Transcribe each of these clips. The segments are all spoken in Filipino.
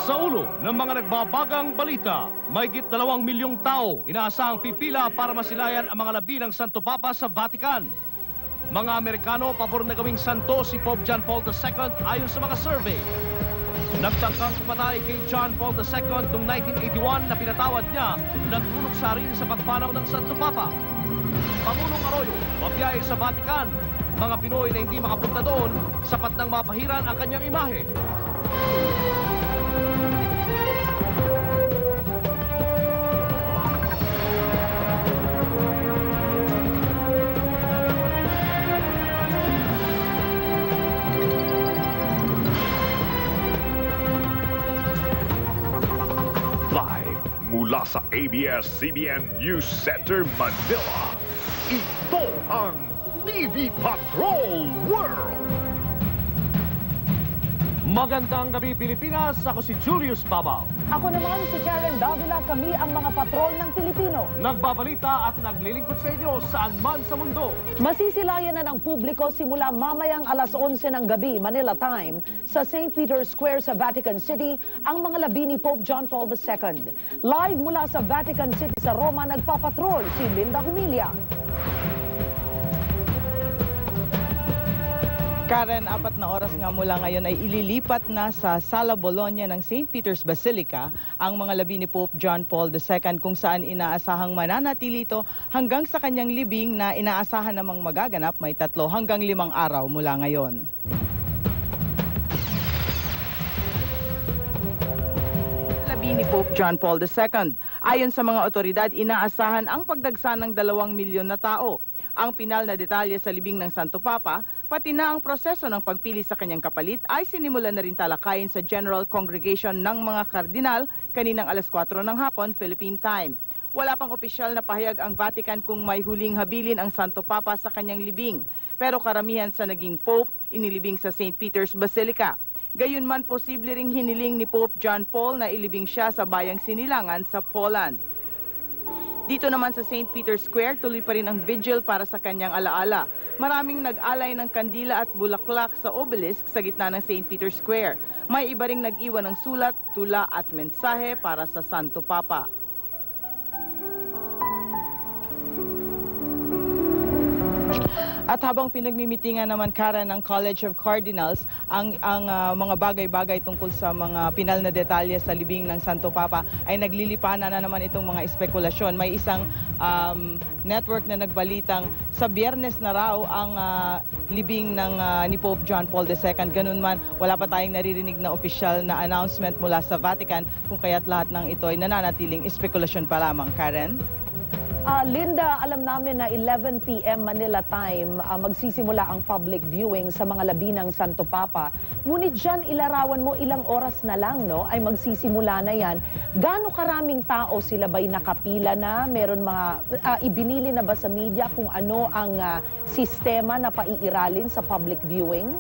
Sa ulo ng mga nagbabagang balita, mahigit 2 milyong tao inaasahang pipila para masilayan ang mga labi ng Santo Papa sa Vatican. Mga Amerikano pabor na gawing santo si Pope John Paul II ayon sa mga survey. Nagtangkang pumatay kay John Paul II noong 1981 na pinatawad niya nagtulog sa rin sa pagpanaw ng Santo Papa. Pangulong Arroyo, mabiyahe sa Vatican. Mga Pinoy na hindi makapunta doon, sapat nang mapahiran ang kanyang imahe. Live mula sa ABS-CBN News Center, Manila, ito ang TV Patrol World! Magandang gabi Pilipinas, ako si Julius Babaw. Ako naman si Karen Davila, kami ang mga patrol ng Pilipino. Nagbabalita at naglilingkod sa inyo saan man sa mundo. Masisilayan na ng publiko simula mamayang alas 11 ng gabi, Manila time, sa St. Peter's Square sa Vatican City, ang mga labi ni Pope John Paul II. Live mula sa Vatican City sa Roma, nagpapatrol si Linda Humilla. Karen, 4 na oras nga mula ngayon ay ililipat na sa Sala Bologna ng St. Peter's Basilica ang mga labi ni Pope John Paul II kung saan inaasahang mananatili ito hanggang sa kanyang libing na inaasahan namang magaganap may 3 hanggang 5 araw mula ngayon. Labi ni Pope John Paul II. Ayon sa mga otoridad, inaasahan ang pagdagsa ng 2 milyon na tao. Ang pinal na detalye sa libing ng Santo Papa, pati na ang proseso ng pagpili sa kanyang kapalit ay sinimulan na rin talakayin sa General Congregation ng mga Kardinal kaninang alas 4 ng hapon, Philippine Time. Wala pang opisyal na pahayag ang Vatican kung may huling habilin ang Santo Papa sa kanyang libing. Pero karamihan sa naging Pope, inilibing sa St. Peter's Basilica. Gayunman, posible ring hiniling ni Pope John Paul na ilibing siya sa bayang Sinilangan sa Poland. Dito naman sa St. Peter's Square, tuloy pa rin ang vigil para sa kanyang alaala. Maraming nag-alay ng kandila at bulaklak sa obelisk sa gitna ng St. Peter's Square. May iba ring nag-iwan ng sulat, tula at mensahe para sa Santo Papa. At habang pinagmimitingan naman, Karen, ng College of Cardinals ang mga bagay-bagay tungkol sa mga pinal na detalye sa libing ng Santo Papa ay naglilipanan na naman itong mga espekulasyon. May isang network na nagbalitang sa Biyernes na raw ang libing ng ni Pope John Paul II. Ganun man, wala pa tayong naririnig na opisyal na announcement mula sa Vatican kung kaya't lahat ng ito ay nananatiling espekulasyon pa lamang. Karen? Linda, alam namin na 11 p.m. Manila time magsisimula ang public viewing sa mga labi ng Santo Papa. Ngunit dyan ilarawan mo ilang oras na lang, no? Ay magsisimula na yan. Gaano karaming tao sila ba'y nakapila na? Meron mga ibinili na ba sa media kung ano ang sistema na paiiralin sa public viewing?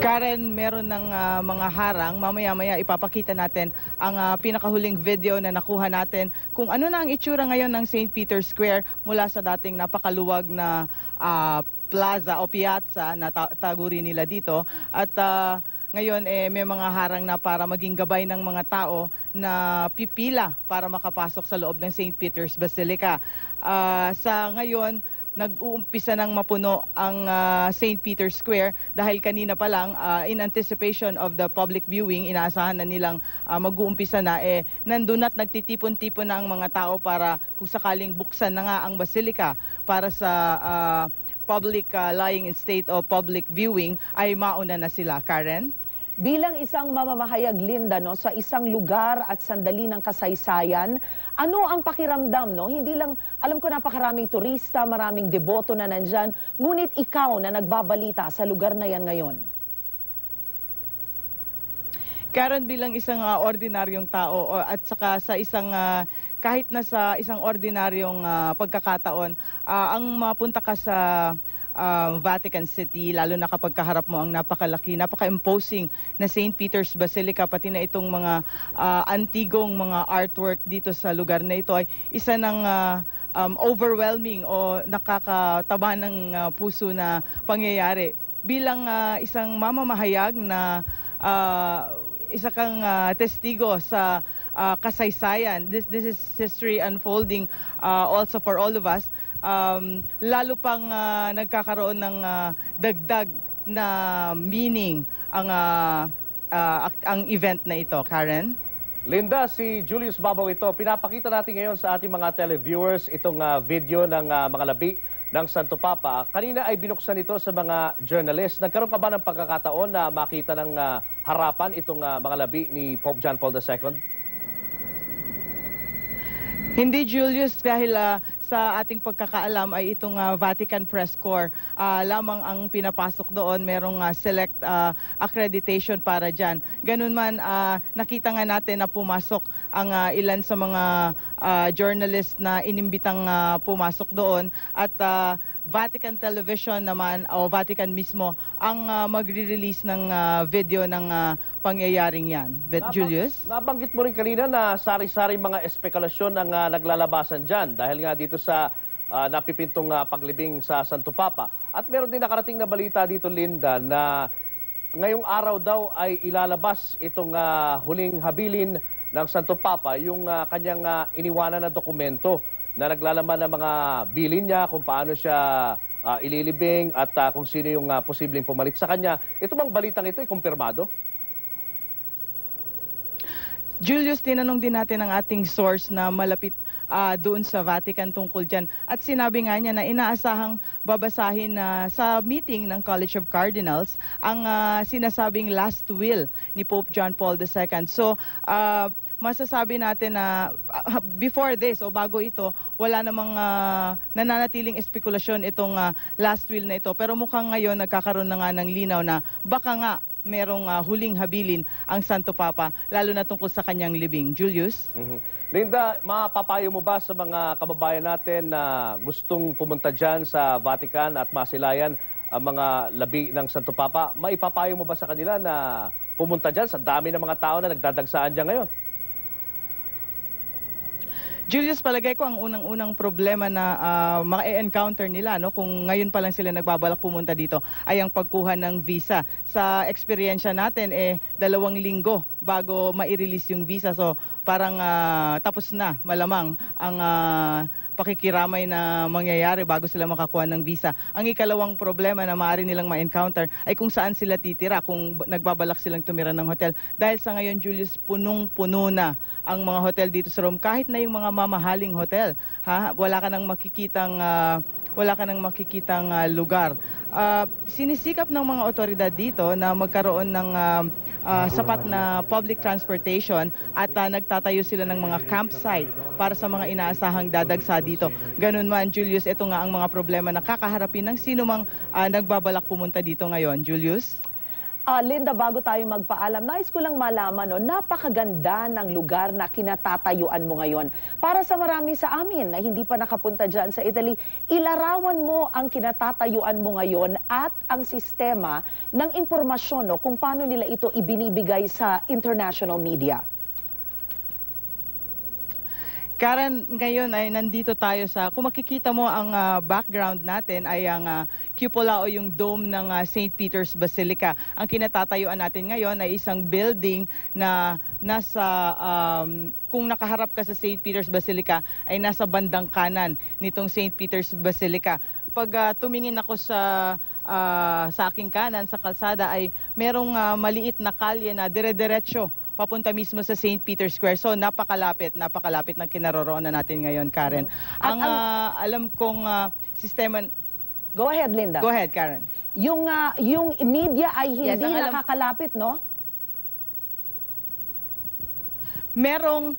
Karen, meron ng mga harang. Mamaya-maya ipapakita natin ang pinakahuling video na nakuha natin kung ano na ang itsura ngayon ng St. Peter's Square mula sa dating napakaluwag na plaza o piazza na taguri nila dito. At ngayon may mga harang na para maging gabay ng mga tao na pipila para makapasok sa loob ng St. Peter's Basilica. Sa ngayon, nag-uumpisa ng mapuno ang St. Peter's Square dahil kanina pa lang in anticipation of the public viewing, inaasahan na nilang mag-uumpisa na nandun at nagtitipon-tipon na ang mga tao para kung sakaling buksan na nga ang Basilica para sa public lying in state of public viewing ay mauna na sila. Karen? Bilang isang mamamahayag, Linda, no, sa isang lugar at sandali ng kasaysayan, ano ang pakiramdam? No? Hindi lang, alam ko napakaraming turista, maraming deboto na nandyan, ngunit ikaw na nagbabalita sa lugar na yan ngayon. Karen, bilang isang ordinaryong tao at saka sa isang kahit na sa isang ordinaryong pagkakataon, ang mapunta ka sa Vatican City, lalo na kapag kaharap mo ang napakalaki, napaka-imposing na St. Peter's Basilica, pati na itong mga antigong mga artwork dito sa lugar na ito ay isa ng overwhelming o nakakataba ng puso na pangyayari. Bilang isang mamamahayag na isa kang testigo sa kasaysayan. This is history unfolding also for all of us. Lalo pang nagkakaroon ng dagdag na meaning ang event na ito, Karen. Linda, si Julius Babaw ito. Pinapakita natin ngayon sa ating mga televiewers itong video ng mga labi ng Santo Papa. Kanina ay binuksan ito sa mga journalist. Nagkaroon ka ba ng pagkakataon na makita ng harapan itong mga labi ni Pope John Paul II? Hindi, Julius, dahil sa ating pagkakaalam ay itong Vatican Press Corps lamang ang pinapasok doon. Merong select accreditation para dyan. Ganun man, nakita nga natin na pumasok ang ilan sa mga journalist na inimbitang pumasok doon. At Vatican Television naman, o Vatican mismo, ang magre-release ng video ng pangyayaring yan. Julius? Nabanggit mo rin kanina na sari-sari mga espekulasyon ang naglalabasan dyan dahil nga dito sa napipintong paglibing sa Santo Papa. At meron din nakarating na balita dito, Linda, na ngayong araw daw ay ilalabas itong huling habilin ng Santo Papa, yung kanyang iniwanan na dokumento na naglalaman ng mga bilin niya, kung paano siya ililibing at kung sino yung posibleng pumalit sa kanya. Ito bang balitang ito ay kumpirmado? Julius, tinanong din natin ang ating source na malapit doon sa Vatican tungkol dyan. At sinabi nga niya na inaasahang babasahin sa meeting ng College of Cardinals ang sinasabing last will ni Pope John Paul II. So, masasabi natin na before this o bago ito, wala namang nananatiling espekulasyon itong last will na ito. Pero mukhang ngayon nagkakaroon na nga ng linaw na baka nga merong huling habilin ang Santo Papa, lalo na tungkol sa kanyang libing. Julius? Linda, mapapayo mo ba sa mga kababayan natin na gustong pumunta dyan sa Vatican at masilayan ang mga labi ng Santo Papa? Maipapayo mo ba sa kanila na pumunta dyan sa dami ng mga tao na nagdadagsaan dyan ngayon? Julius, palagay ko ang unang-unang problema na ma-encounter nila, no, kung ngayon pa lang sila nagbabalak pumunta dito, ay ang pagkuha ng visa. Sa eksperyensya natin, 2 linggo bago ma-release yung visa. So parang tapos na malamang ang pakikiramay na mangyayari bago sila makakuha ng visa. Ang ikalawang problema na maaari nilang ma-encounter ay kung saan sila titira, kung nagbabalak silang tumira ng hotel. Dahil sa ngayon, Julius, punong-puno na ang mga hotel dito sa Rome, kahit na yung mga mamahaling hotel. Wala ka nang makikitang lugar. Sinisikap ng mga otoridad dito na magkaroon ng sapat na public transportation at nagtatayo sila ng mga campsite para sa mga inaasahang dadagsa dito. Ganun man, Julius, ito nga ang mga problema na kakaharapin ng sino mang nagbabalak pumunta dito ngayon. Julius? Linda, bago tayo magpaalam, nais ko lang malaman, no, napakaganda ng lugar na kinatatayuan mo ngayon. Para sa marami sa amin na hindi pa nakapunta dyan sa Italy, ilarawan mo ang kinatatayuan mo ngayon at ang sistema ng impormasyon, no, kung paano nila ito ibinibigay sa international media. Karen, ngayon ay nandito tayo kung makikita mo ang background natin ay ang cupola o yung dome ng St. Peter's Basilica. Ang kinatatayuan natin ngayon ay isang building na nasa, kung nakaharap ka sa St. Peter's Basilica, ay nasa bandang kanan nitong St. Peter's Basilica. Pag tumingin ako sa aking kanan, sa kalsada, ay merong maliit na kalye na dire-diretso papunta mismo sa St. Peter's Square. So napakalapit ng kinaroroonan natin ngayon, Karen. Alam kong sistema... Go ahead, Linda. Go ahead, Karen. Yung media ay hindi nakakalapit, no? Merong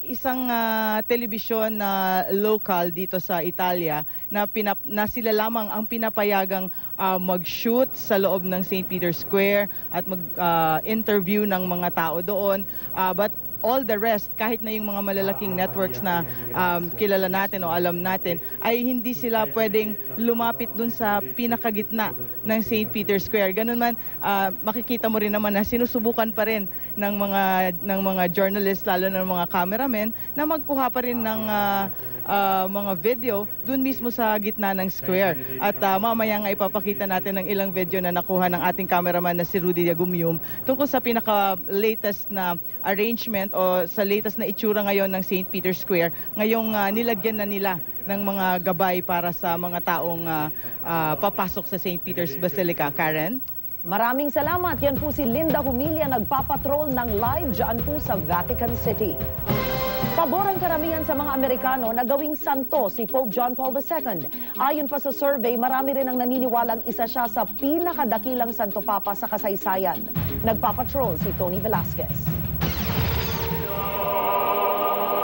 isang telebisyon na local dito sa Italia na sila lamang ang pinapayagang mag-shoot sa loob ng St. Peter's Square at mag-interview ng mga tao doon. But all the rest, kahit na yung mga malalaking networks na kilala natin o alam natin, ay hindi sila pwedeng lumapit dun sa pinakagitna ng St. Peter's Square. Ganun man, makikita mo rin naman na sinusubukan pa rin ng mga journalists, lalo na ng mga cameramen, na magkuha pa rin ng mga video dun mismo sa gitna ng square. At mamaya nga ipapakita natin ng ilang video na nakuha ng ating cameraman na si Rudy Diagumium tungkol sa pinaka-latest na arrangement o sa latest na itsura ngayon ng St. Peter's Square. Ngayong nilagyan na nila ng mga gabay para sa mga taong papasok sa St. Peter's Basilica. Karen? Maraming salamat. Yan po si Linda Humilla, nagpapatrol ng live dyan po sa Vatican City. Pabor ang karamihan sa mga Amerikano na gawing santo si Pope John Paul II. Ayon pa sa survey, marami rin ang naniniwalang isa siya sa pinakadakilang santo papa sa kasaysayan. Nagpapatrol si Tony Velasquez.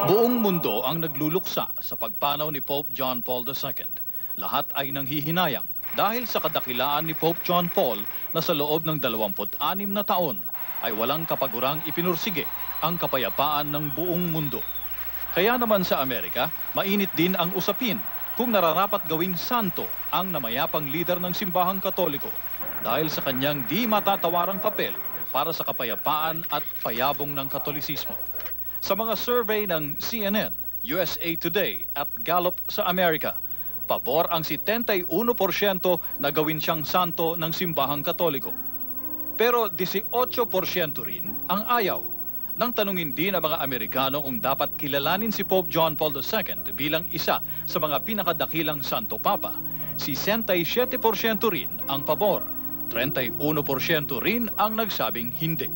Buong mundo ang nagluluksa sa pagpanaw ni Pope John Paul II. Lahat ay nanghihinayang dahil sa kadakilaan ni Pope John Paul na sa loob ng 26 na taon ay walang kapagurang ipinursige ang kapayapaan ng buong mundo. Kaya naman sa Amerika, mainit din ang usapin kung nararapat gawing santo ang namayapang lider ng simbahang Katoliko dahil sa kanyang di matatawarang papel para sa kapayapaan at payabong ng Katolisismo. Sa mga survey ng CNN, USA Today at Gallup sa Amerika, pabor ang 71% na gawin siyang santo ng simbahang Katoliko. Pero 18% rin ang ayaw. Nang tanungin din ang mga Amerikano kung dapat kilalanin si Pope John Paul II bilang isa sa mga pinakadakilang Santo Papa, 67% rin ang pabor, 31% rin ang nagsabing hindi.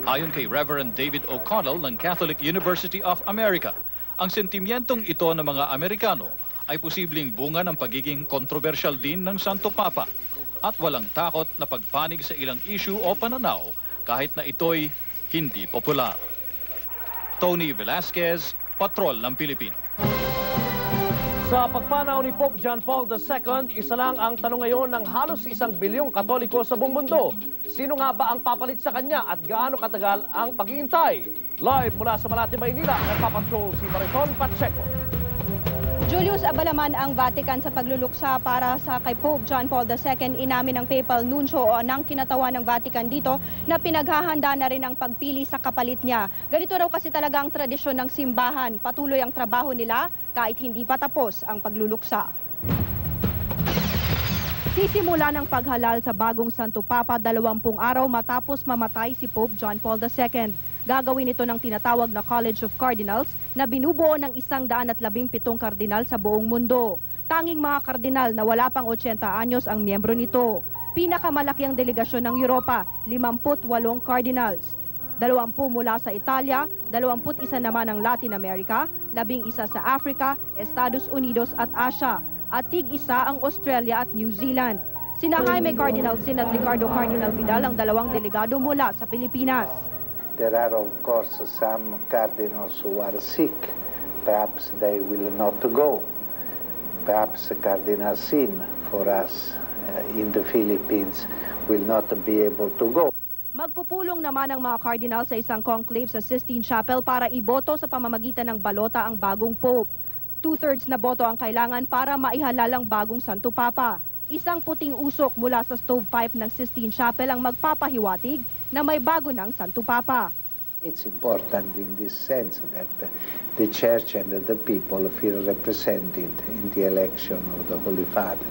Ayon kay Reverend David O'Connell ng Catholic University of America, ang sentimientong ito ng mga Amerikano ay posibleng bunga ng pagiging kontrobersyal din ng Santo Papa at walang takot na pagpanig sa ilang issue o pananaw kahit na ito'y hindi popular. Tony Velasquez, Patrol ng Pilipino. Sa pagpanaw ni Pope John Paul II, isa lang ang tanong ngayon ng halos 1 bilyong Katoliko sa buong mundo. Sino nga ba ang papalit sa kanya at gaano katagal ang paghihintay? Live mula sa Malate, Maynila, nagpapatrol si Mariton Pacheco. Julius, abalaman ang Vatican sa pagluluksa para sa kay Pope John Paul II. Inamin ng Papal Nuncio o ng kinatawan ng Vatican dito na pinaghahanda na rin ang pagpili sa kapalit niya. Ganito raw kasi talaga ang tradisyon ng simbahan. Patuloy ang trabaho nila kahit hindi pa tapos ang pagluluksa. Sisimula ng paghalal sa bagong Santo Papa 20 araw matapos mamatay si Pope John Paul II. Gagawin ito ng tinatawag na College of Cardinals na binubuo ng 117 kardinal sa buong mundo. Tanging mga kardinal na wala pang 80 anyos ang miyembro nito. Pinakamalaki ang delegasyon ng Europa, 58 cardinals. 20 mula sa Italia, 21 naman ang Latin America, 11 sa Africa, Estados Unidos at Asia, at tig-isa ang Australia at New Zealand. Sina Jaime Cardinal Sin at Ricardo Cardinal Vidal ang 2 delegado mula sa Pilipinas. There are, of course, some cardinals who are sick. Perhaps they will not go. Perhaps Cardinal Sin for us in the Philippines will not be able to go. Magpupulong naman ang mga cardinal sa isang conclave sa Sistine Chapel para iboto sa pamamagitan ng balota ang bagong pope. 2/3 na boto ang kailangan para maihalal ang bagong Santo Papa. Isang puting usok mula sa stovepipe ng Sistine Chapel ang magpapahiwatig na may bago ng Santo Papa. It's important in this sense that the Church and the people feel represented in the election of the Holy Father.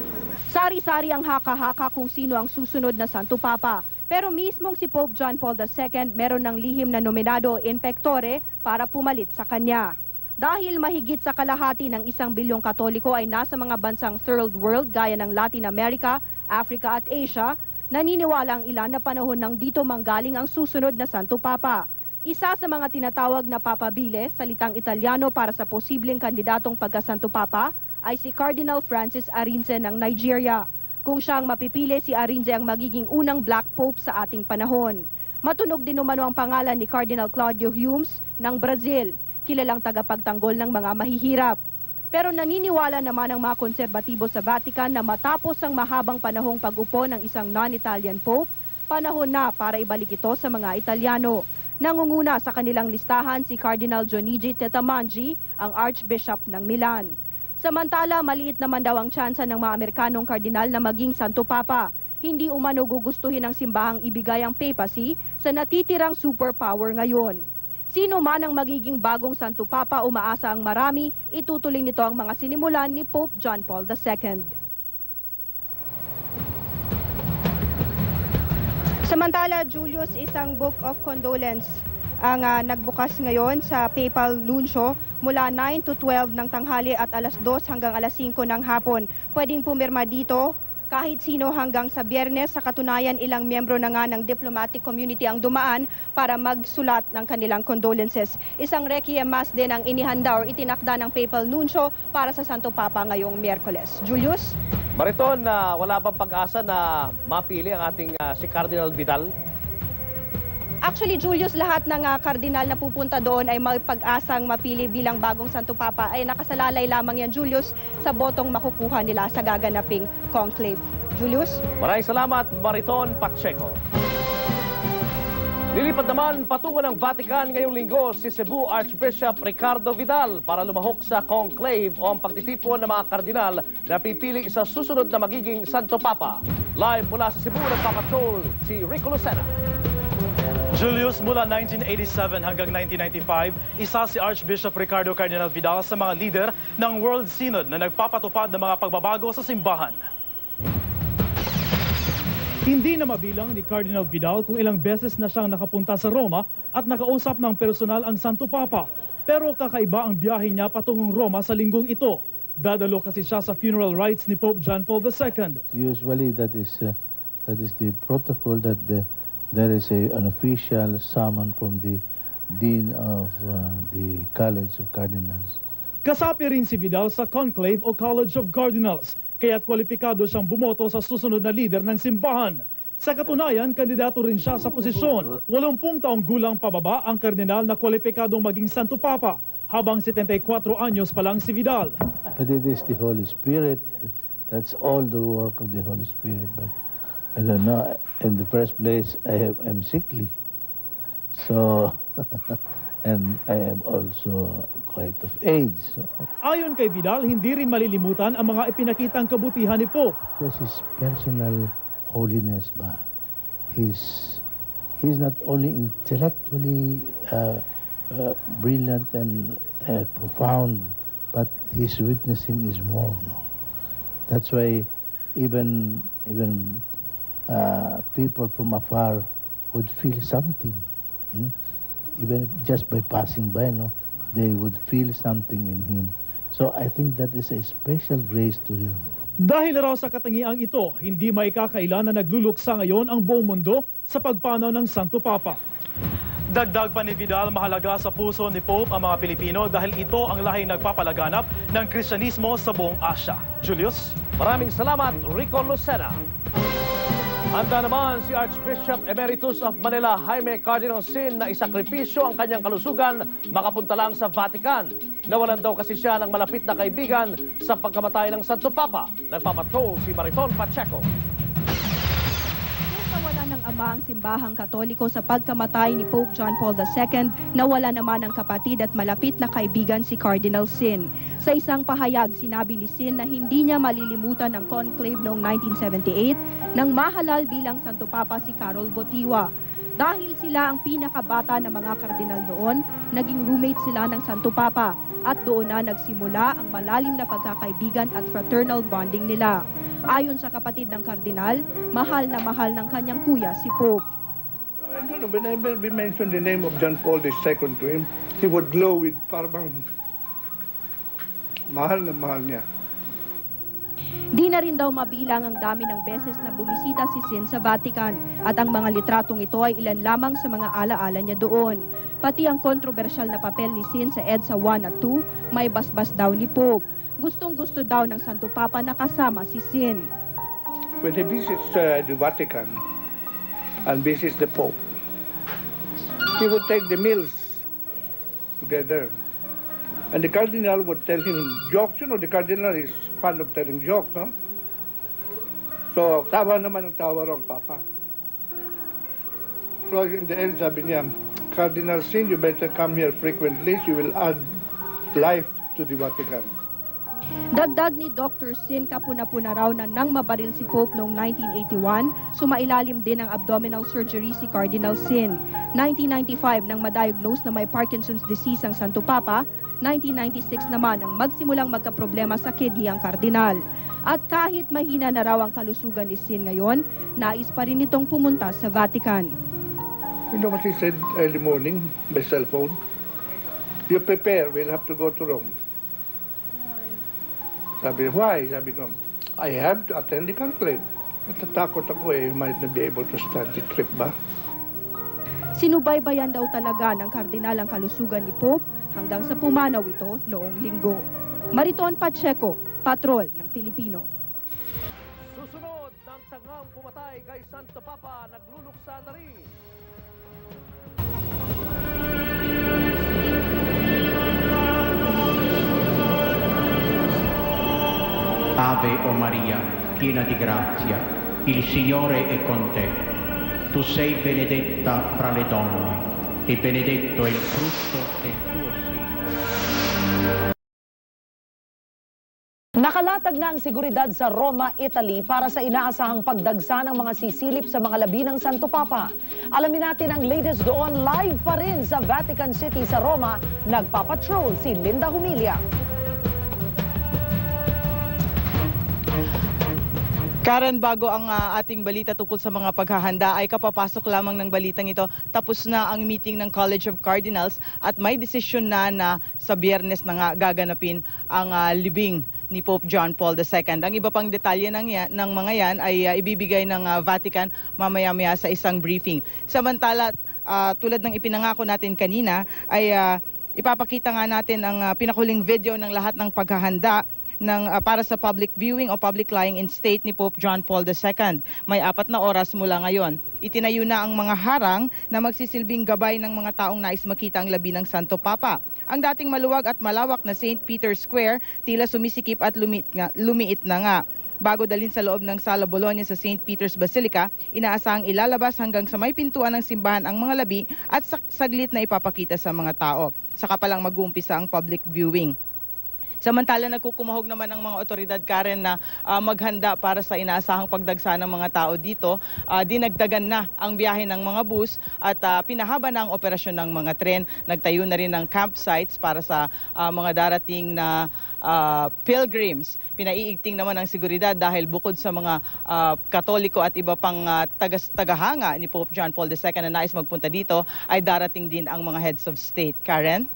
Sari-sari ang haka-haka kung sino ang susunod na Santo Papa. Pero mismong si Pope John Paul II meron ng lihim na nominado in pectore para pumalit sa kanya. Dahil mahigit sa kalahati ng 1 bilyong Katoliko ay nasa mga bansang third world gaya ng Latin America, Africa at Asia, naniniwala ang ilan na panahon nang dito manggaling ang susunod na Santo Papa. Isa sa mga tinatawag na papabile, salitang Italiano para sa posibleng kandidatong pagka-Santo Papa, ay si Cardinal Francis Arinze ng Nigeria. Kung siyang mapipili, si Arinze ang magiging unang Black Pope sa ating panahon. Matunog din umano ang pangalan ni Cardinal Claudio Humes ng Brazil, kilalang tagapagtanggol ng mga mahihirap. Pero naniniwala naman ang mga konserbatibo sa Vatican na matapos ang mahabang panahong pag-upo ng isang non-Italian Pope, panahon na para ibalik ito sa mga Italiano. Nangunguna sa kanilang listahan si Cardinal Dionigi Tetamangi, ang Archbishop ng Milan. Samantala, maliit naman daw ang tsansa ng mga Amerikanong kardinal na maging Santo Papa. Hindi umano gugustuhin ng simbahang ibigay ang papacy sa natitirang superpower ngayon. Sino man ang magiging bagong Santo Papa, umaasa ang marami, itutuloy nito ang mga sinimulan ni Pope John Paul II. Samantala, Julius, isang book of condolence ang nagbukas ngayon sa Papal Nuncio mula 9 to 12 ng tanghali at alas 2 hanggang alas 5 ng hapon. Pwedeng pumirma dito kahit sino hanggang sa Biyernes. Sa katunayan, ilang miyembro na nga ng diplomatic community ang dumaan para magsulat ng kanilang condolences. Isang requiem mass din ang inihanda or itinakda ng Papal Nuncio para sa Santo Papa ngayong Miyerkules. Julius? Mariton, wala bang pag-asa na mapili ang ating si Cardinal Vidal? Actually, Julius, lahat ng kardinal na pupunta doon ay may pag-asang mapili bilang bagong Santo Papa. Ay nakasalalay lamang yan, Julius, sa botong makukuha nila sa gaganaping conclave. Julius? Maraming salamat, Mariton Pacheco. Lilipad naman patungo ng Vatican ngayong linggo si Cebu Archbishop Ricardo Vidal para lumahok sa conclave o ang pagtitipon ng mga kardinal na pipili sa susunod na magiging Santo Papa. Live mula sa Cebu, nagpapatrol si Rico Lucena. Julius, mula 1987 hanggang 1995, isa si Archbishop Ricardo Cardinal Vidal sa mga leader ng World Synod na nagpapatupad ng mga pagbabago sa simbahan. Hindi na mabilang ni Cardinal Vidal kung ilang beses na siyang nakapunta sa Roma at nakausap ng personal ang Santo Papa. Pero kakaiba ang biyahe niya patungong Roma sa linggong ito. Dadalo kasi siya sa funeral rites ni Pope John Paul II. Usually that is the protocol that there is an official summon from the Dean of the College of Cardinals. Kasapi rin si Vidal sa Conclave o College of Cardinals, kaya't kwalipikado siyang bumoto sa susunod na lider ng simbahan. Sa katunayan, kandidato rin siya sa posisyon. 80 taong gulang pababa ang kardinal na kwalipikadong maging Santo Papa, habang 74 anyos pa lang si Vidal. But it is the Holy Spirit. That's all the work of the Holy Spirit. But I don't know. In the first place, I'm sickly. So, and I am also quite of age. So. Ayon kay Vidal, hindi rin malilimutan ang mga ipinakitang kabutihan ni Pope. Because his personal holiness ba, he's not only intellectually brilliant and profound, but his witnessing is more. No? That's why even people from afar would feel something. Even just by passing by, no, they would feel something in him. So I think that is a special grace to him. Dahil raw sa katangiang ito, hindi maikakaila na nagluluksa ngayon ang buong mundo sa pagpanaw ng Santo Papa. Dagdag pa ni Vidal, mahalaga sa puso ni Pope ang mga Pilipino dahil ito ang lahing nagpapalaganap ng Kristyanismo sa buong Asya. Julius? Maraming salamat, Rico Lucena. Handa naman si Archbishop Emeritus of Manila, Jaime Cardinal Sin, na isakripisyo ang kanyang kalusugan makapunta lang sa Vatican. Nawalan daw kasi siya ng malapit na kaibigan sa pagkamatay ng Santo Papa. Nagpapatrol si Mariton Pacheco. Kung nawala ng ama ang simbahang Katoliko sa pagkamatay ni Pope John Paul II, nawala naman ang kapatid at malapit na kaibigan si Cardinal Sin. Sa isang pahayag, sinabi ni Sin na hindi niya malilimutan ang conclave noong 1978 nang mahalal bilang Santo Papa si Karol Wojtyła. Dahil sila ang pinakabata ng mga kardinal noon, naging roommate sila ng Santo Papa at doon na nagsimula ang malalim na pagkakaibigan at fraternal bonding nila. Ayon sa kapatid ng kardinal, mahal na mahal ng kanyang kuya si Pope. I don't know, whenever we mention the name of John Paul II to him, he would glow with parang mahal na mahal niya. Di na rin daw mabilang ang dami ng beses na bumisita si Sin sa Vatican at ang mga litratong ito ay ilan lamang sa mga alaala niya doon. Pati ang kontrobersyal na papel ni Sin sa EDSA 1 at 2, may basbas daw ni Pope. Gustong-gusto daw ng Santo Papa na kasama si Sin. When he visits the Vatican and visits the Pope, he would take the meals together. And the Cardinal would tell him jokes. You know, the Cardinal is fond of telling jokes, no? So, tawa naman ang tawa ng Papa. So, in the end, sabi niya, Cardinal Sin, you better come here frequently. You will add life to the Vatican. Dagdag ni Dr. Sin, kapuna-puna raw na nang mabaril si Pope noong 1981, sumailalim din ang abdominal surgery si Cardinal Sin. 1995 nang ma-diagnose na may Parkinson's disease ang Santo Papa, 1996 naman ang magsimulang magkaproblema sa kidney ang kardinal. At kahit mahina na raw ang kalusugan ni Sin ngayon, nais pa rin itong pumunta sa Vatican. You know what he said early morning by cell phone? You prepare, we'll have to go to Rome. Sabi, why? Sabi ko, I have to attend the conclave. Natatakot ako might not be able to start the trip ba? Sinubaybayan daw talaga ng kardinal ang kalusugan ni Pope hanggang sa pumanaw ito noong linggo. Mariton Pacheco, Patrol ng Pilipino. Susunod ng tangang pumatay kay Santo Papa, nagluluksa na rin. Ave o Maria, piena di grazia, il Signore è con te. Tu sei benedetta fra le donne, e benedetto è il frutto del tuo seno. Nakalatag na ang seguridad sa Roma, Italy para sa inaasahang pagdagsa ng mga sisilip sa mga labi ng Santo Papa. Alamin natin ang latest doon, live pa rin sa Vatican City sa Roma. Nagpapatrol si Linda Humilia. Karen, bago ang ating balita tungkol sa mga paghahanda ay kapapasok lamang ng balitang ito. Tapos na ang meeting ng College of Cardinals at may desisyon na sa Biyernes na nga gaganapin ang libing ni Pope John Paul II. Ang iba pang detalye ng mga yan ay ibibigay ng Vatican mamaya-maya sa isang briefing. Samantala, tulad ng ipinangako natin kanina, ay ipapakita nga natin ang pinakuling video ng lahat ng paghahanda para sa public viewing o public lying in state ni Pope John Paul II. May 4 na oras mula ngayon. Itinayo na ang mga harang na magsisilbing gabay ng mga taong nais makita ang labi ng Santo Papa. Ang dating maluwag at malawak na St. Peter's Square tila sumisikip at lumiit na nga. Bago dalhin sa loob ng Sala Bologna sa St. Peter's Basilica, inaasahang ilalabas hanggang sa may pintuan ng simbahan ang mga labi at saglit na ipapakita sa mga tao. Saka palang mag-uumpisa ang public viewing. Samantala, nagkukumahog naman ang mga otoridad, Karen, na maghanda para sa inaasahang pagdagsa ng mga tao dito. Dinagdagan na ang biyahe ng mga bus at pinahaba na ang operasyon ng mga tren. Nagtayo na rin ng campsites para sa mga darating na pilgrims. Pinaiigting naman ang seguridad dahil bukod sa mga Katoliko at iba pang tagahanga ni Pope John Paul II na nais magpunta dito, ay darating din ang mga heads of state. Karen?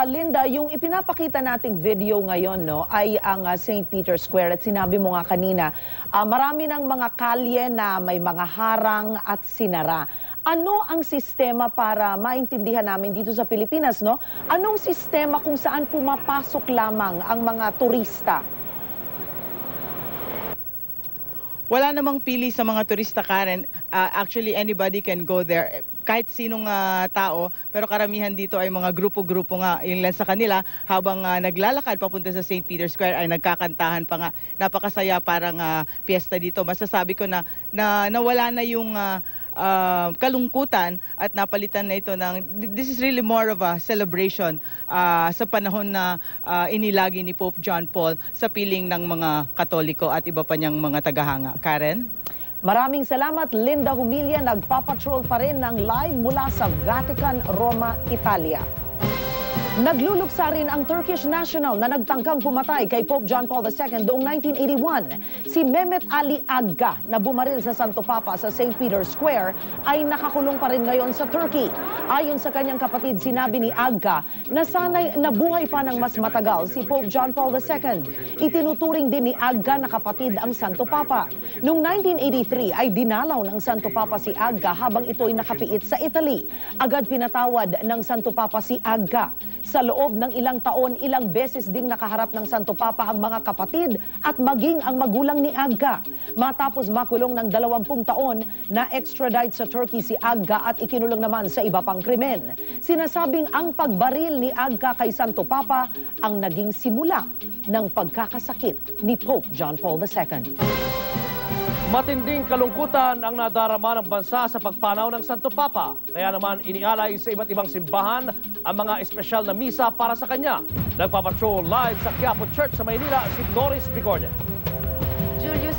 Linda, yung ipinapakita nating video ngayon ay ang St. Peter's Square at sinabi mo nga kanina, marami ng mga kalye na may mga harang at sinara. Ano ang sistema para maintindihan namin dito sa Pilipinas, no? Anong sistema kung saan pumapasok lamang ang mga turista? Wala namang pili sa mga turista, Karen. Actually, anybody can go there. Kahit sinong tao, pero karamihan dito ay mga grupo-grupo nga. Yung lang sa kanila, habang naglalakad papunta sa St. Peter's Square ay nagkakantahan pa nga. Napakasaya, parang piyesta dito. Masasabi ko na nawala na yung kalungkutan at napalitan na ito ng, this is really more of a celebration sa panahon na inilagi ni Pope John Paul sa piling ng mga Katoliko at iba pa niyang mga tagahanga. Karen? Maraming salamat, Linda Humilia. Nagpapatrol pa rin ng live mula sa Vatican, Roma, Italia. Nagluluksa rin ang Turkish national na nagtangkang pumatay kay Pope John Paul II noong 1981. Si Mehmet Ali Agca na bumaril sa Santo Papa sa St. Peter's Square ay nakakulong pa rin ngayon sa Turkey. Ayon sa kanyang kapatid, sinabi ni Agca na sana'y nabuhay pa ng mas matagal si Pope John Paul II. Itinuturing din ni Agca na kapatid ang Santo Papa. Noong 1983 ay dinalaw ng Santo Papa si Agca habang ito'y nakapiit sa Italy. Agad pinatawad ng Santo Papa si Agca. Sa loob ng ilang taon, ilang beses ding nakaharap ng Santo Papa ang mga kapatid at maging ang magulang ni Agca. Matapos makulong ng 20 taon, na-extradite sa Turkey si Agca at ikinulong naman sa iba pang krimen. Sinasabing ang pagbaril ni Agca kay Santo Papa ang naging simula ng pagkakasakit ni Pope John Paul II. Matinding kalungkutan ang nadarama ng bansa sa pagpanaw ng Santo Papa. Kaya naman inialay sa iba't ibang simbahan ang mga espesyal na misa para sa kanya. Nagpapatrol live sa Quiapo Church sa Maynila si Doris Bigornia. Julius,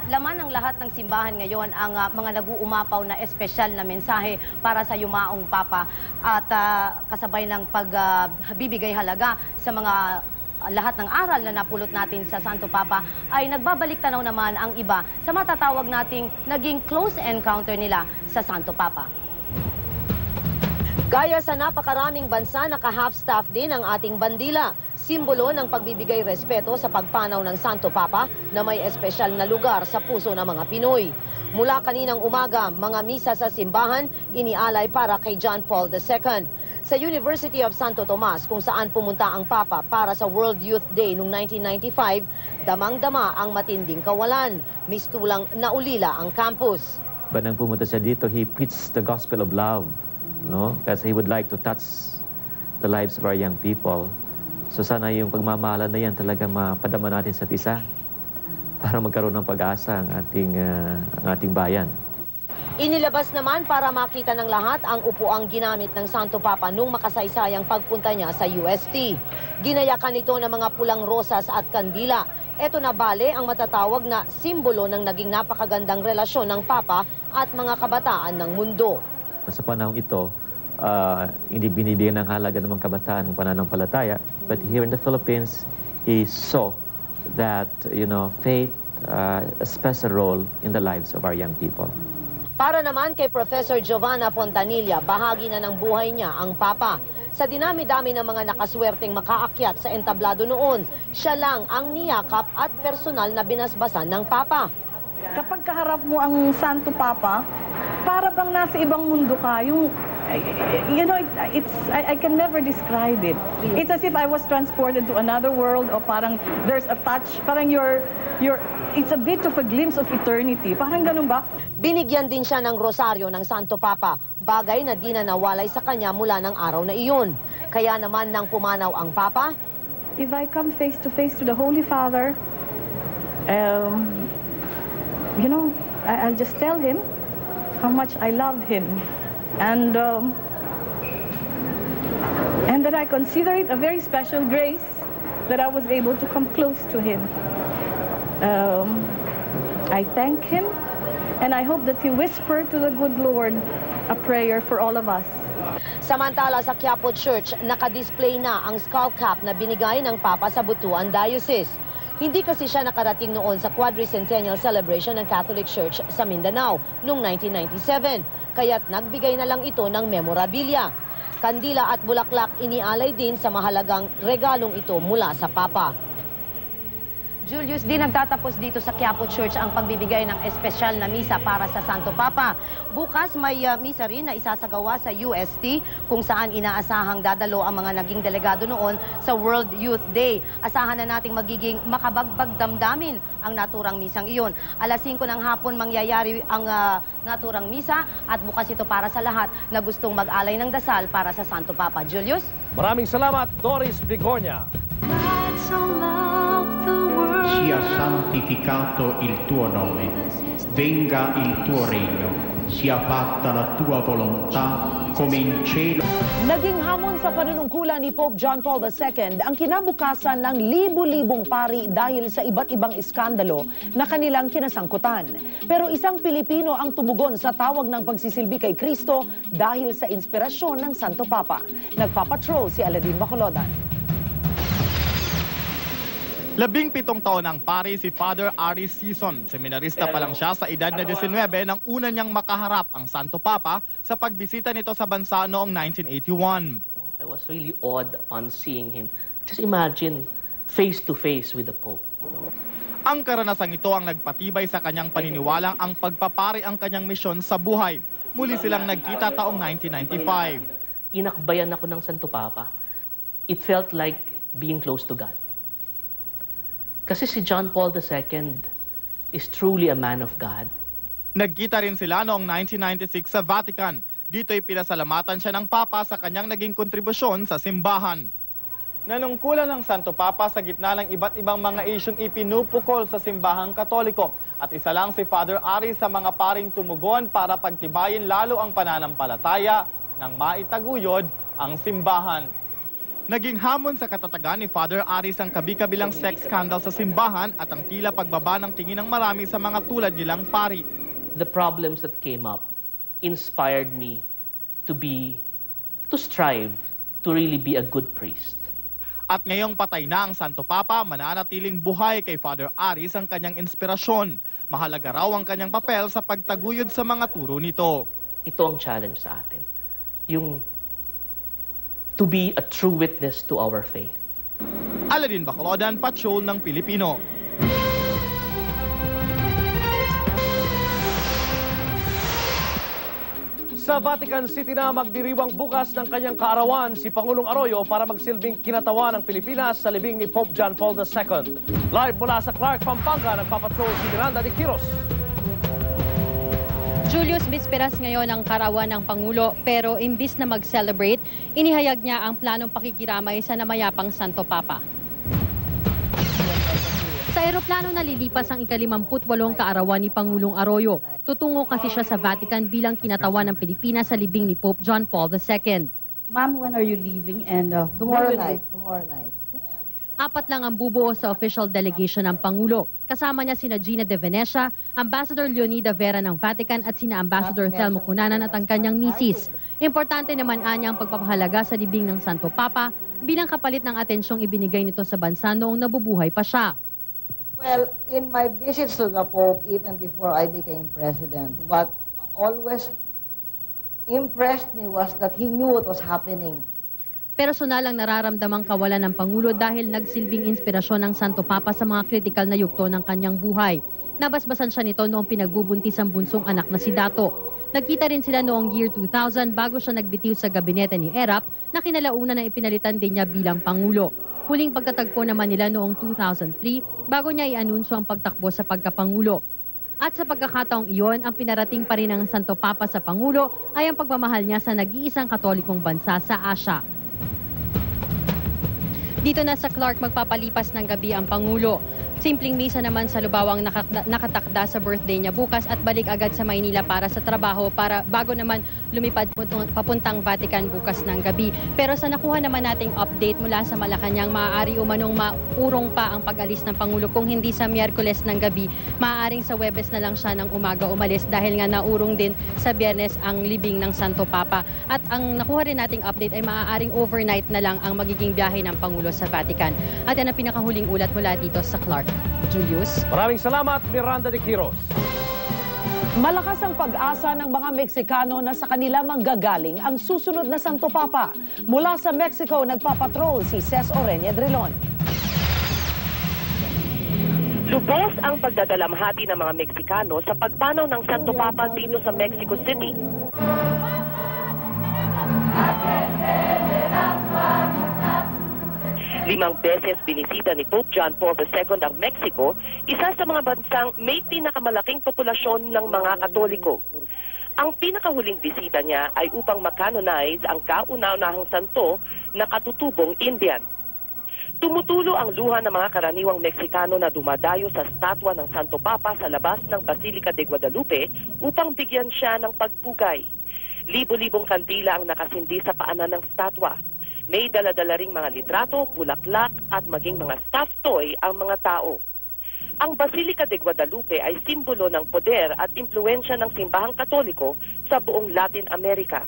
laman ng lahat ng simbahan ngayon ang mga nag-uumapaw na espesyal na mensahe para sa yumaong Papa at kasabay ng pagbibigay halaga sa mga lahat ng aral na napulot natin sa Santo Papa ay nagbabalik tanaw naman ang iba sa matatawag nating naging close encounter nila sa Santo Papa. Gaya sa napakaraming bansa, naka-half-staff din ang ating bandila. Simbolo ng pagbibigay respeto sa pagpanaw ng Santo Papa na may espesyal na lugar sa puso ng mga Pinoy. Mula kaninang umaga, mga misa sa simbahan inialay para kay John Paul II. Sa University of Santo Tomas, kung saan pumunta ang Papa para sa World Youth Day noong 1995, damang-dama ang matinding kawalan. Mistulang naulila ang campus. Nang pumunta siya dito, he preached the gospel of love, no? Kasi he would like to touch the lives of our young people. So sana yung pagmamahalan na yan talaga mapadama natin sa isa para magkaroon ng pag-asa ang ating bayan. Inilabas naman para makita ng lahat ang upuang ginamit ng Santo Papa nung makasaysayang pagpunta niya sa UST. Ginayakan ito ng mga pulang rosas at kandila. Ito na bale ang matatawag na simbolo ng naging napakagandang relasyon ng Papa at mga kabataan ng mundo. Sa panahong ito, hindi binibigyan ng halaga ng mga kabataan ng pananampalataya. But here in the Philippines, he saw that, faith a special role in the lives of our young people. Para naman kay Professor Giovanna Fontanilla, bahagi na ng buhay niya ang Papa. Sa dinami-dami ng mga nakaswerteng makaakyat sa entablado noon, siya lang ang niyakap at personal na binasbasan ng Papa. Kapag kaharap mo ang Santo Papa, para bang nasa ibang mundo ka. I can never describe it. It's as if I was transported to another world, o parang there's a touch, parang it's a bit of a glimpse of eternity. Parang ganun ba? Binigyan din siya ng rosaryo ng Santo Papa, bagay na di na nawalay sa kanya mula ng araw na iyon. Kaya naman nang pumanaw ang Papa, if I come face to face to the Holy Father, I'll just tell him how much I love him. And that I consider it a very special grace that I was able to come close to him. I thank him, and I hope that he whispered to the good Lord a prayer for all of us. Samantala sa Quiapo Church, nakadisplay na ang skull cap na binigay ng Papa sa Butuan Diocese. Hindi kasi siya nakarating noon sa quadricentennial celebration ng Catholic Church sa Mindanao noong 1997, kaya't nagbigay na lang ito ng memorabilia. Kandila at bulaklak inialay din sa mahalagang regalong ito mula sa Papa. Julius, di nagtatapos dito sa Quiapo Church ang pagbibigay ng espesyal na misa para sa Santo Papa. Bukas may misa rin na isasagawa sa UST kung saan inaasahang dadalo ang mga naging delegado noon sa World Youth Day. Asahan na nating magiging makabagbag damdamin ang naturang misang iyon. Alas 5 ng hapon mangyayari ang naturang misa at bukas ito para sa lahat na gustong mag-alay ng dasal para sa Santo Papa. Julius? Maraming salamat, Doris Bigornia. Sia santificato il tuo nome, venga il tuo regno, sia fatta la tua volontà come in cielo. Naging hamon sa panunungkulan ni Pope John Paul II ang kinabukasan ng libu-libong pari dahil sa iba't ibang iskandalo na kanilang kinasangkutan. Pero isang Pilipino ang tumugon sa tawag ng pagsisilbi kay Kristo dahil sa inspirasyon ng Santo Papa. Nagpapatrol si Aladin Bacolodon. 17 taon ng pari si Father Aris Sison. Seminarista pa lang siya sa edad na 19 nang una niyang makaharap ang Santo Papa sa pagbisita nito sa bansa noong 1981. I was really awed upon seeing him. Just imagine, face to face with the Pope. Ang karanasang ito ang nagpatibay sa kanyang paniniwalang ang pagpapari ang kanyang misyon sa buhay. Muli silang nagkita taong 1995. Inakbayan ako ng Santo Papa. It felt like being close to God. Kasi si John Paul II is truly a man of God. Nagkita rin sila noong 1996 sa Vatican. Dito'y pinasalamatan siya ng Papa sa kanyang naging kontribusyon sa simbahan. Nanungkulan ng Santo Papa sa gitna ng iba't ibang mga isyung ipinupukol sa simbahang Katoliko. At isa lang si Father Aris sa mga paring tumugon para pagtibayin lalo ang pananampalataya nang maitaguyod ang simbahan. Naging hamon sa katatagan ni Father Aris ang kabi-kabilang sex scandal sa simbahan at ang tila pagbaba ng tingin ng marami sa mga tulad nilang pari. The problems that came up inspired me to strive to really be a good priest. At ngayong patay na ang Santo Papa, mananatiling buhay kay Father Aris ang kanyang inspirasyon. Mahalaga raw ang kanyang papel sa pagtaguyod sa mga turo nito. Ito ang challenge sa atin. Yung to be a true witness to our faith. Aladin Bacolod, Patrol ng Pilipino. Sa Vatican City na magdiriwang bukas ng kanyang kaarawan si Pangulong Arroyo para magsilbing kinatawan ng Pilipinas sa libing ni Pope John Paul II. Live mula sa Clark, Pampanga, nagpapatrol si Miranda de Quiros. Julius, bisperas ngayon ang karawan ng Pangulo pero imbis na mag-celebrate, inihayag niya ang planong pakikiramay sa namayapang Santo Papa. Sa eroplano nalilipas ang ika-58 kaarawan ni Pangulong Arroyo. Tutungo kasi siya sa Vatican bilang kinatawan ng Pilipinas sa libing ni Pope John Paul II. Ma'am, when are you leaving? And Tomorrow night. 4 lang ang bubuo sa official delegation ng Pangulo. Kasama niya sina Gina de Venecia, Ambassador Leonida Vera ng Vatican at sina Ambassador Thelmo Cunanan at ang kanyang misis. Importante naman anya ang pagpapahalaga sa libing ng Santo Papa bilang kapalit ng atensyong ibinigay nito sa bansa noong nabubuhay pa siya. Well, in my visits to the Pope, even before I became president, what always impressed me was that he knew what was happening. Personal ang nararamdamang kawalan ng Pangulo dahil nagsilbing inspirasyon ng Santo Papa sa mga kritikal na yugto ng kanyang buhay. Nabasbasan siya nito noong pinagbubuntis ang bunsong anak na si Dato. Nagkita rin sila noong year 2000 bago siya nagbitiw sa gabinete ni Erap na kinalaunan na ipinalitan din niya bilang Pangulo. Huling pagtatagpo naman nila noong 2003 bago niya i-anunsyo ang pagtakbo sa pagkapangulo. At sa pagkakataong iyon, ang pinarating pa rin ng Santo Papa sa Pangulo ay ang pagmamahal niya sa nag-iisang katolikong bansa sa Asya. Dito na sa Clark magpapalipas ng gabi ang Pangulo. Simpleng misa naman sa Lubawang nakatakda sa birthday niya bukas at balik agad sa Maynila para sa trabaho bago naman lumipad papuntang Vatican bukas ng gabi. Pero sa nakuha naman nating update mula sa Malacanang, maaari umanong maurong pa ang pag-alis ng Pangulo kung hindi sa Miyerkules ng gabi. Maaaring sa Huwebes na lang siya ng umaga umalis dahil nga naurong din sa Biyernes ang libing ng Santo Papa. At ang nakuha rin nating update ay maaaring overnight na lang ang magiging biyahe ng Pangulo sa Vatican. At yan ang pinakahuling ulat mula dito sa Clark. Julius. Maraming salamat, Miranda de Quiros. Malakas ang pag-asa ng mga Meksikano na sa kanila manggagaling ang susunod na Santo Papa. Mula sa Mexico, nagpapatrol si Ces Orenia Drilon. Lubos ang pagdadalamhati ng mga Meksikano sa pagpanaw ng Santo Papa dito sa Mexico City. Limang beses binisita ni Pope John Paul II ang Mexico, isa sa mga bansang may pinakamalaking populasyon ng mga Katoliko. Ang pinakahuling bisita niya ay upang makanonize ang kauna-unahang santo na katutubong Indian. Tumutulo ang luha ng mga karaniwang Meksikano na dumadayo sa statwa ng Santo Papa sa labas ng Basilica de Guadalupe upang bigyan siya ng pagpugay. Libo-libong kandila ang nakasindi sa paanan ng statwa. May dala-dala ring mga litrato, bulaklak at maging mga stuffed toy ang mga tao. Ang Basilica de Guadalupe ay simbolo ng poder at impluensya ng simbahang Katoliko sa buong Latin America.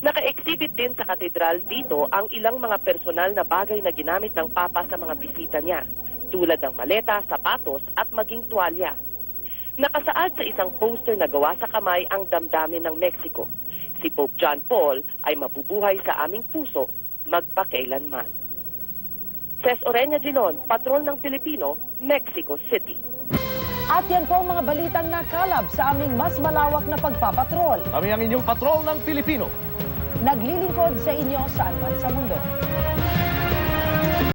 Naka-exhibit din sa katedral dito ang ilang mga personal na bagay na ginamit ng Papa sa mga bisita niya, tulad ng maleta, sapatos at maging tuwalya. Nakasaad sa isang poster na gawa sa kamay ang damdamin ng Mexico. Si Pope John Paul ay mabubuhay sa aming puso magpakailanman. Ces Orenia Drilon, Patrol ng Pilipino, Mexico City. At yan po ang mga balitang nakalap sa aming mas malawak na pagpapatrol. Kami ang inyong Patrol ng Pilipino. Naglilingkod sa inyo saan man sa mundo.